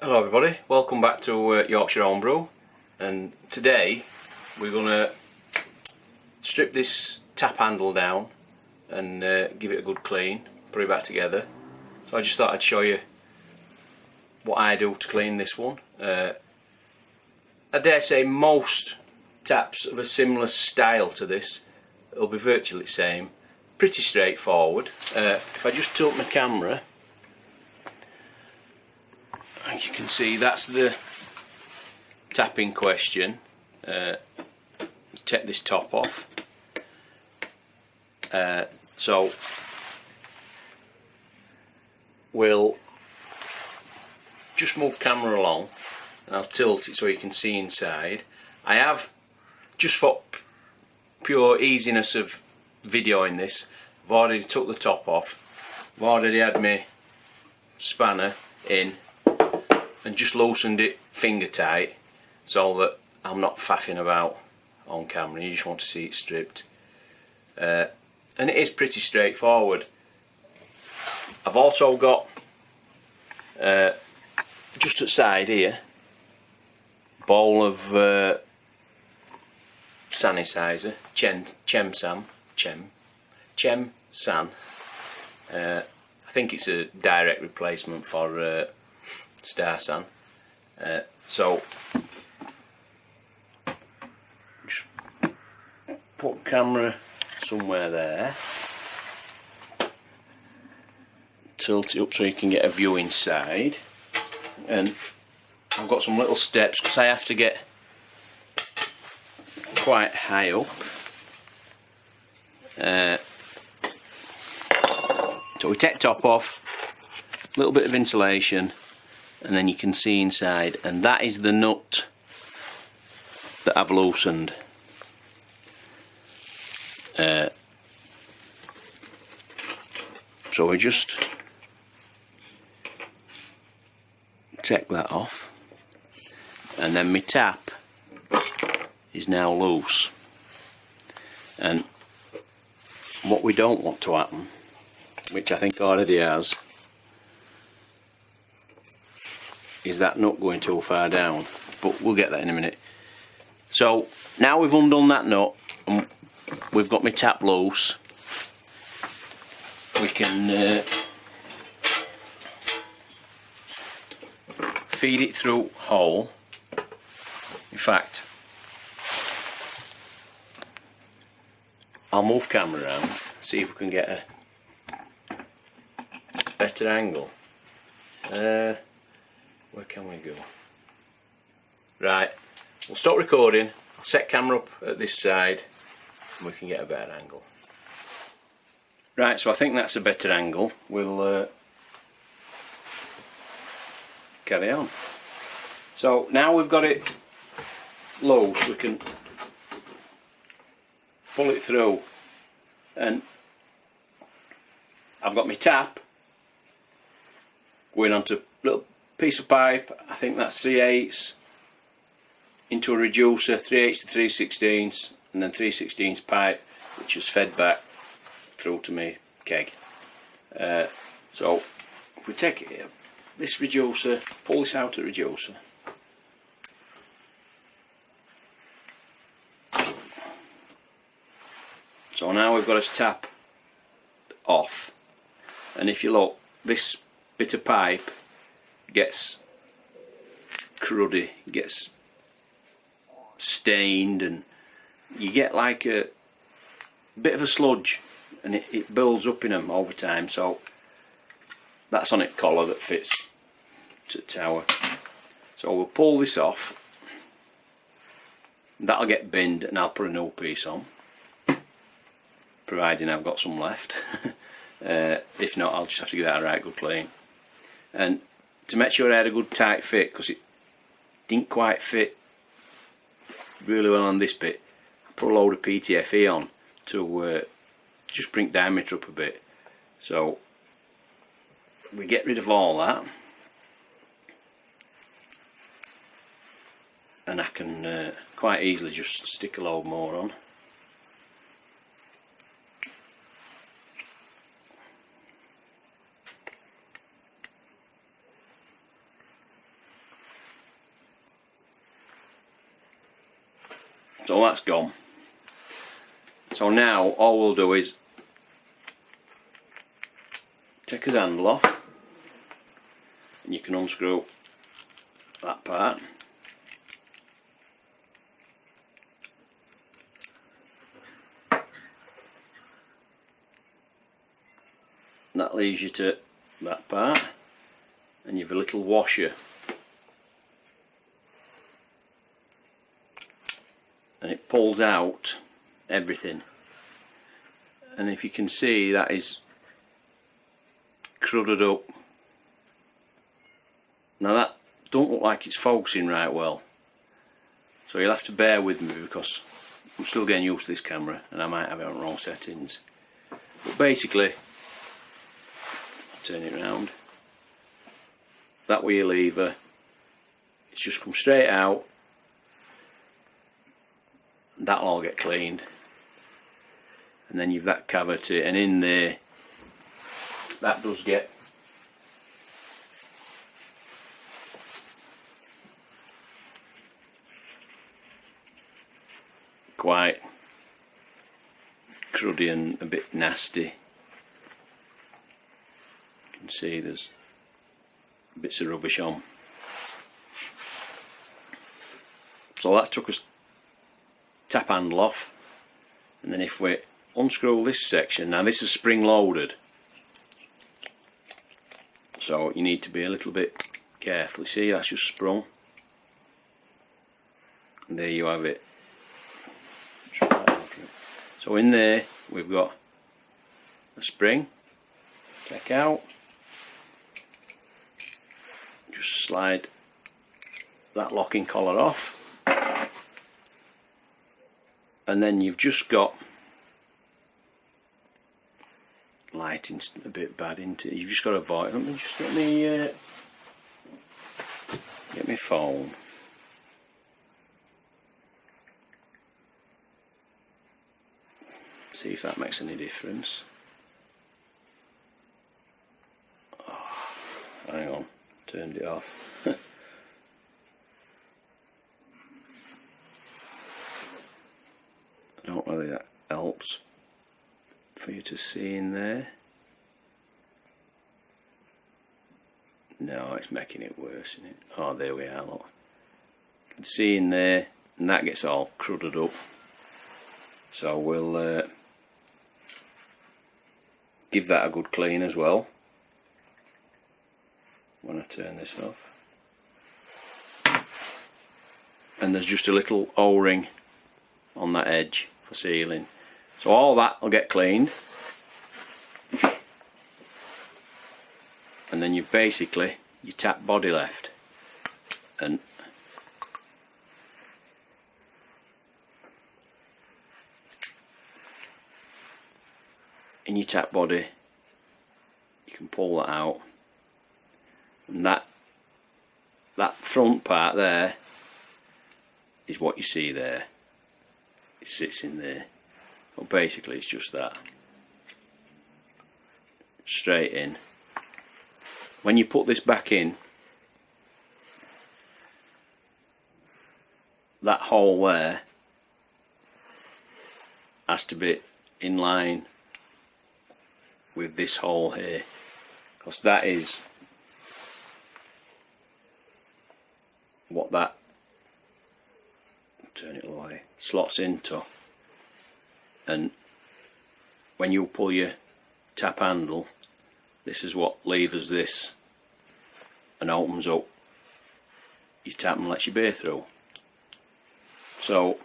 Hello everybody, welcome back to Yorkshire Homebrew, and today we're going to strip this tap handle down and give it a good clean, put it back together. So I just thought I'd show you what I do to clean this one. I dare say most taps of a similar style to this. It'll be virtually the same, pretty straightforward. If I just tilt my camera, as you can see, that's the tap in question. Take this top off. So we'll just move camera along and I'll tilt it so you can see inside. I have, just for pure easiness of videoing this, I've already took the top off. I've already had my spanner in and just loosened it finger tight so that I'm not faffing about on camera. You just want to see it stripped, and it is pretty straightforward. I've also got just outside here a bowl of sanitizer, Chemsan. I think it's a direct replacement for Star San. So just put camera somewhere there, tilt it up so you can get a view inside, and I've got some little steps because I have to get quite high up. So we take top off, a little bit of insulation, and then you can see inside, and that is the nut that I've loosened. So we just take that off, and then my tap is now loose. And what we don't want to happen, which I think already has, is that nut going too far down, but we'll get that in a minute. So now we've undone that nut and we've got my tap loose, we can feed it through hole. In fact, I'll move camera around, see if we can get a better angle. Where can we go? Right, we'll stop recording, I'll set camera up at this side and we can get a better angle. Right, so I think that's a better angle. We'll carry on. So now we've got it loose, we can pull it through, and I've got my tap going onto a little piece of pipe. I think that's 3/8 into a reducer, 3/8 to 3/16, and then 3/16 pipe, which is fed back through to my keg. So if we take this reducer, pull this out of the reducer, so now we've got us tap off, and if you look, this bit of pipe gets cruddy, gets stained, and you get like a bit of a sludge, and it builds up in them over time. So that's on it collar that fits to the tower. So we'll pull this off, that'll get binned and I'll put a new piece on, providing I've got some left. If not, I'll just have to give that a right good clean. And to make sure I had a good tight fit, because it didn't quite fit really well on this bit, I put a load of PTFE on to just bring diameter up a bit. So we get rid of all that, and I can quite easily just stick a load more on. So that's gone. So now all we'll do is take his handle off, and you can unscrew that part. And that leaves you to that part, and you've a little washer, and it pulls out everything. And if you can see, that is crudded up. Now that don't look like it's focusing right well, so you'll have to bear with me because I'm still getting used to this camera and I might have it on wrong settings. But basically, turn it round, that wheel lever, it's just come straight out. That'll all get cleaned, and then you've that cavity, and in there that does get quite cruddy and a bit nasty. You can see there's bits of rubbish on. So that's took us tap handle off, and then if we unscrew this section, now this is spring loaded, so you need to be a little bit careful. You see, that's just sprung, and there you have it. So in there we've got a spring, take out, just slide that locking collar off, and then you've just got, lighting's a bit bad, isn't it? You've just got to avoid. Let me just get my phone. See if that makes any difference. Oh, hang on, turned it off. I don't know whether that helps for you to see in there. No, it's making it worse, isn't it? Oh, there we are, look. You can see in there, and that gets all crudded up. So we'll give that a good clean as well when I turn this off. And there's just a little O-ring on that edge for sealing. So all that will get cleaned, and then you've basically your tap body left, and in your tap body you can pull that out, and that front part there is what you see there. It sits in there. Well, basically it's just that, straight in. When you put this back in, that hole there has to be in line with this hole here, because that is what that, turn it away, slots into. And when you pull your tap handle, this is what levers this and opens up your tap and lets you beer through. So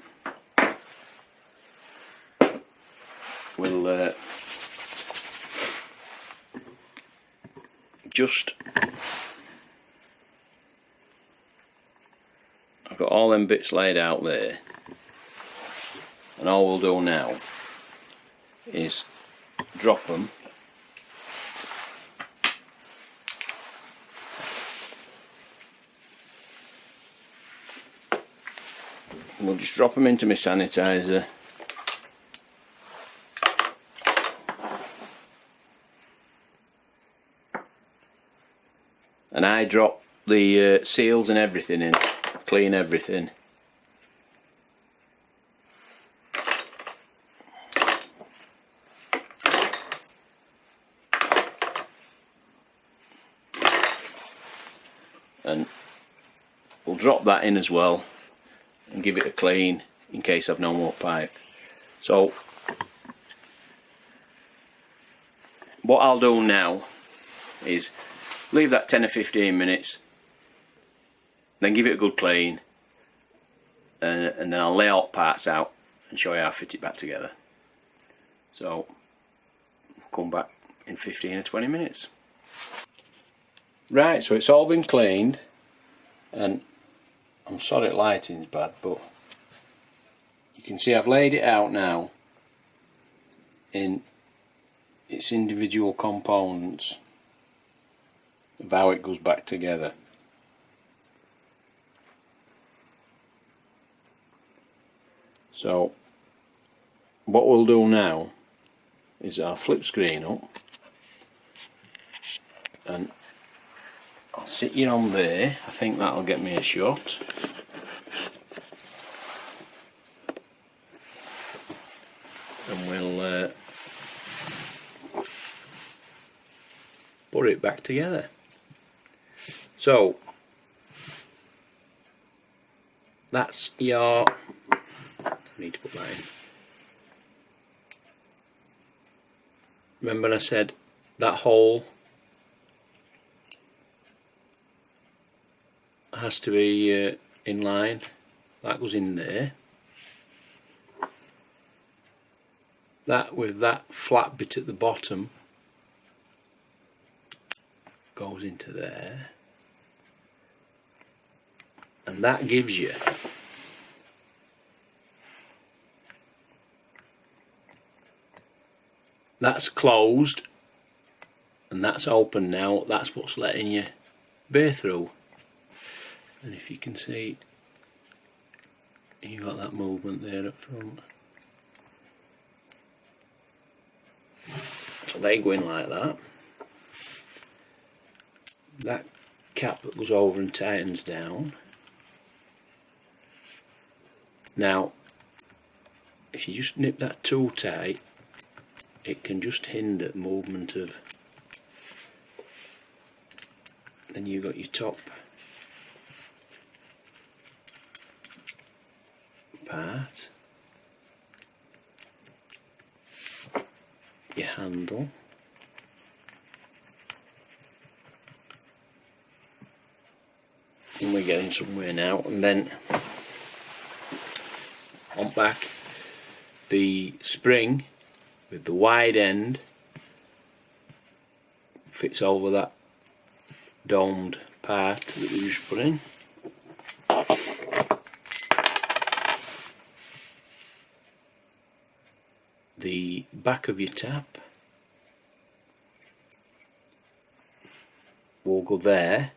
we'll just, I've got all them bits laid out there, and all we'll do now is drop them we'll just drop them into my sanitizer, and I drop the seals and everything in, clean everything. and we'll drop that in as well and give it a clean in case I've no more pipe. So what I'll do now is leave that 10 or 15 minutes, then give it a good clean, and then I'll lay all parts out and show you how to fit it back together. So come back in 15 or 20 minutes. Right, so it's all been cleaned, and I'm sorry the lighting's bad, but you can see I've laid it out now in its individual components of how it goes back together. So what we'll do now is I'll flip screen up and I'll sit you on there. I think that'll get me a shot. And we'll put it back together. So that's your, I need to put that in. Remember I said that hole has to be in line. That goes in there. That with that flat bit at the bottom goes into there, and that gives you that's closed and that's open now. That's what's letting you bear through. And if you can see, you got that movement there up front. So they go in like that. That cap that goes over and tightens down. Now, if you just nip that too tight, it can just hinder the movement of. Then you've got your top part, your handle, and we're getting somewhere now. And then on back, the spring with the wide end fits over that domed part that we just put in. The back of your tap will go there.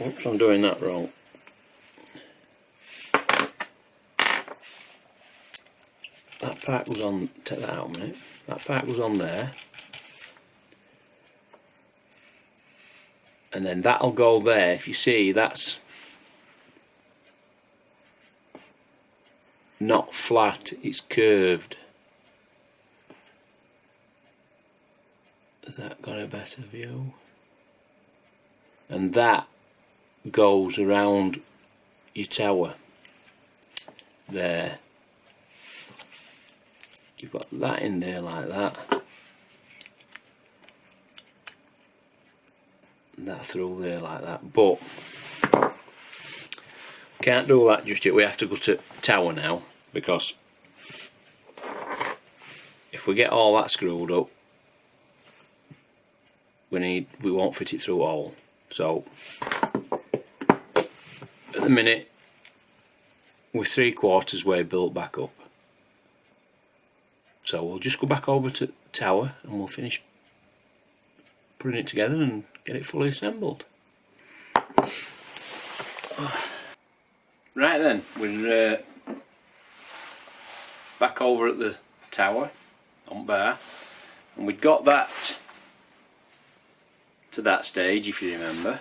Oops, I'm doing that wrong. That part was on, take that out a minute, that part was on there, and then that'll go there. If you see, that's not flat, it's curved. Has that got a better view? And that goes around your tower there. You've got that in there like that, and that through there like that, but can't do that just yet. We have to go to tower now, because if we get all that screwed up, we won't fit it through all. So at the minute we're 3/4 way built back up. So we'll just go back over to tower and we'll finish putting it together and get it fully assembled. Right then, we're back over at the tower on bar, and we'd got that to that stage, if you remember.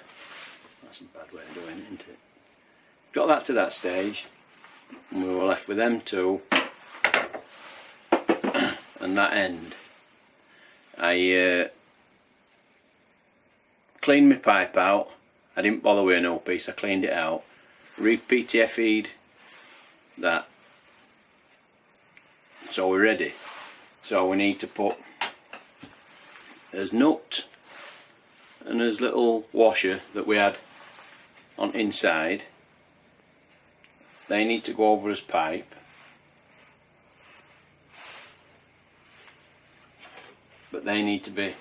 That's a bad way of doing it, isn't it? Got that to that stage, and we were left with them two and that end. I cleaned my pipe out. I didn't bother with an old piece, I cleaned it out. Re-PTFE'd that. So we're ready. So we need to put as nut and as little washer that we had on inside. They need to go over as pipe. But they need to be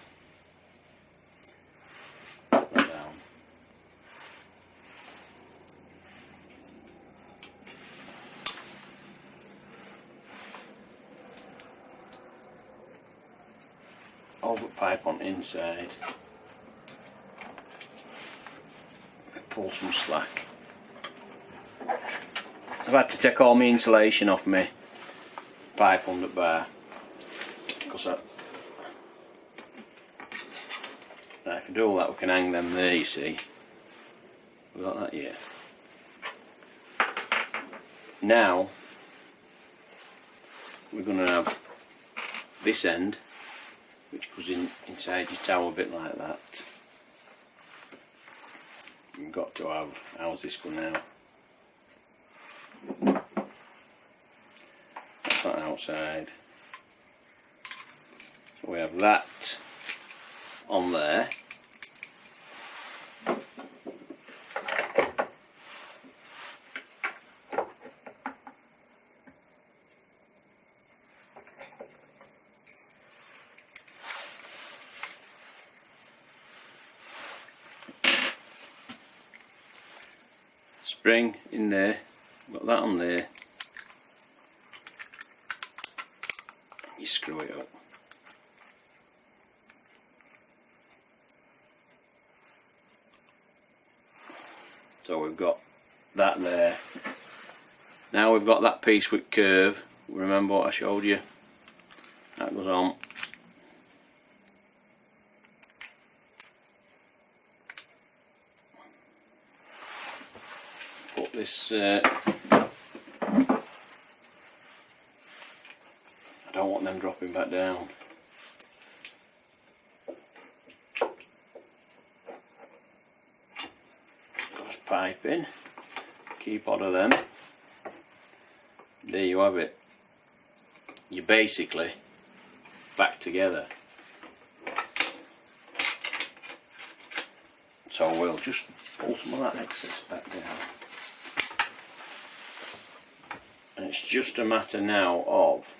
down. Over pipe on inside. Pull some slack. I've had to take all my insulation off my pipe under bar because if we do all that we can hang them there, you see. We've got that here. Now we're going to have this end which goes inside your tower a bit like that. You've got to have, how's this go now? That's that outside. So we have that on there. Spring in there, got that on there. You screw it up. So we've got that there. Now we've got that piece with curve. Remember what I showed you? That goes on. Put this. I don't want them dropping back down. Pipe in, keep hold of them. There you have it. You're basically back together. So we'll just pull some of that excess back down. And it's just a matter now of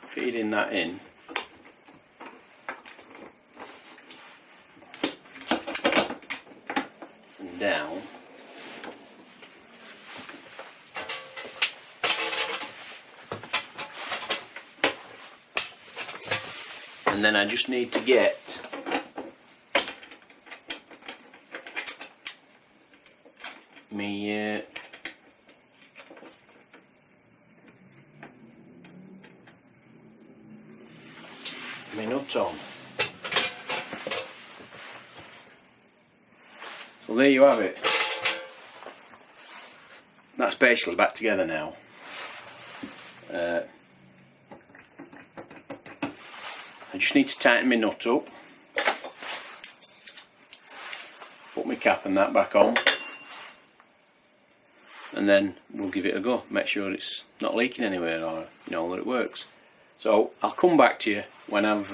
feeding that in and down. And then I just need to get me my nut on. So there you have it. That's basically back together now. I just need to tighten my nut up, put my cap and that back on, and then we'll give it a go. Make sure it's not leaking anywhere, or you know that it works. So I'll come back to you when I've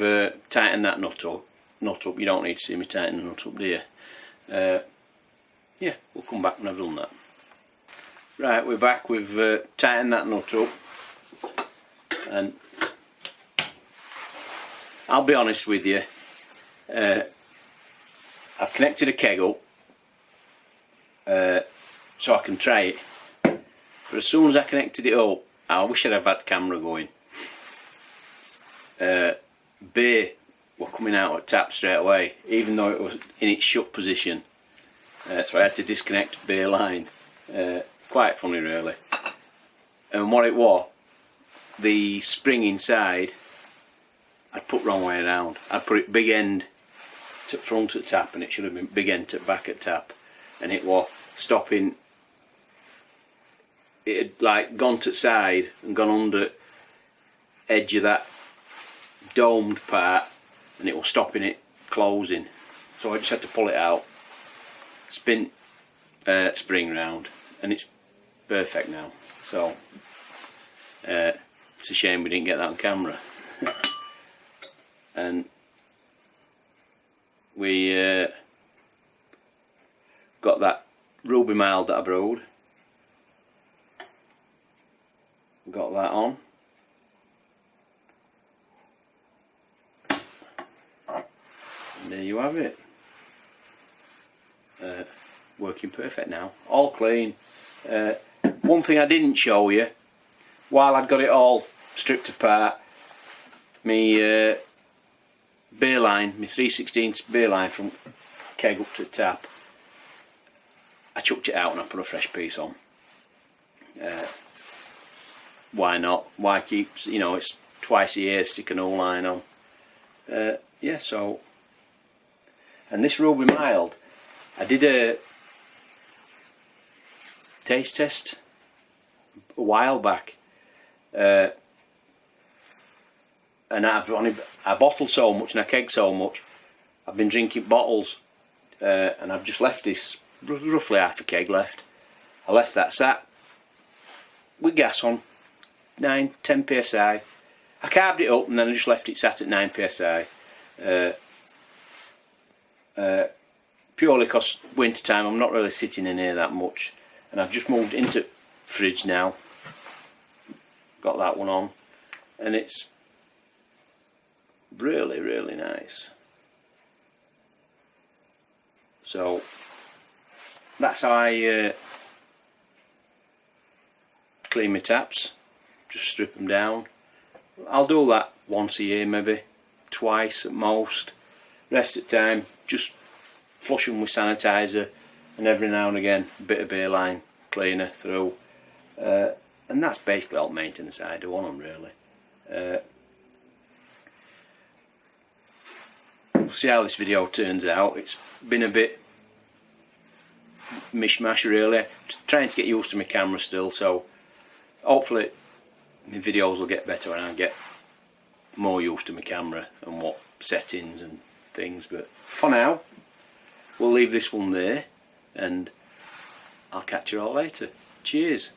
tightened that nut up. You don't need to see me tighten the nut up, do you? Yeah, we'll come back when I've done that. Right, we're back. We've tightened that nut up, and I'll be honest with you. I've connected a keg up so I can try it. But as soon as I connected it up, I wish I'd have had camera going. Beer were coming out at tap straight away, even though it was in its shut position. So I had to disconnect the beer line. Quite funny really. And what it was, the spring inside I'd put wrong way around. I'd put it big end to front at tap, and it should have been big end to back at tap, and it was stopping. It had like gone to the side and gone under edge of that domed part, and it was stopping it closing, so I just had to pull it out, spin spring round, and it's perfect now. So it's a shame we didn't get that on camera. And we got that Ruby Mild that I brewed, got that on, and there you have it. Working perfect now, all clean. One thing I didn't show you, while I'd got it all stripped apart, me beer line, my 3/16 beer line from keg up to the tap, I chucked it out and I put a fresh piece on. Why not? Why keep, you know, it's twice a year, stick a new line on. Yeah, so, and this Ruby Mild, I did a taste test a while back, and I bottled so much and I kegged so much, I've been drinking bottles, and I've just left this, roughly half a keg left. I left that sat with gas on, 9-10 psi. I carbed it up and then I just left it sat at 9 psi, purely because winter time I'm not really sitting in here that much, and I've just moved into fridge now, got that one on, and it's really, really nice. So that's how I clean my taps, just strip them down. I'll do that once a year, maybe twice at most. Rest of the time just flush them with sanitizer, and every now and again a bit of beer line cleaner through, and that's basically all maintenance I do on them, really. We'll see how this video turns out. It's been a bit mishmash really, trying to get used to my camera still, so hopefully my videos will get better when I get more used to my camera and what settings and things. But for now we'll leave this one there, and I'll catch you all later. Cheers.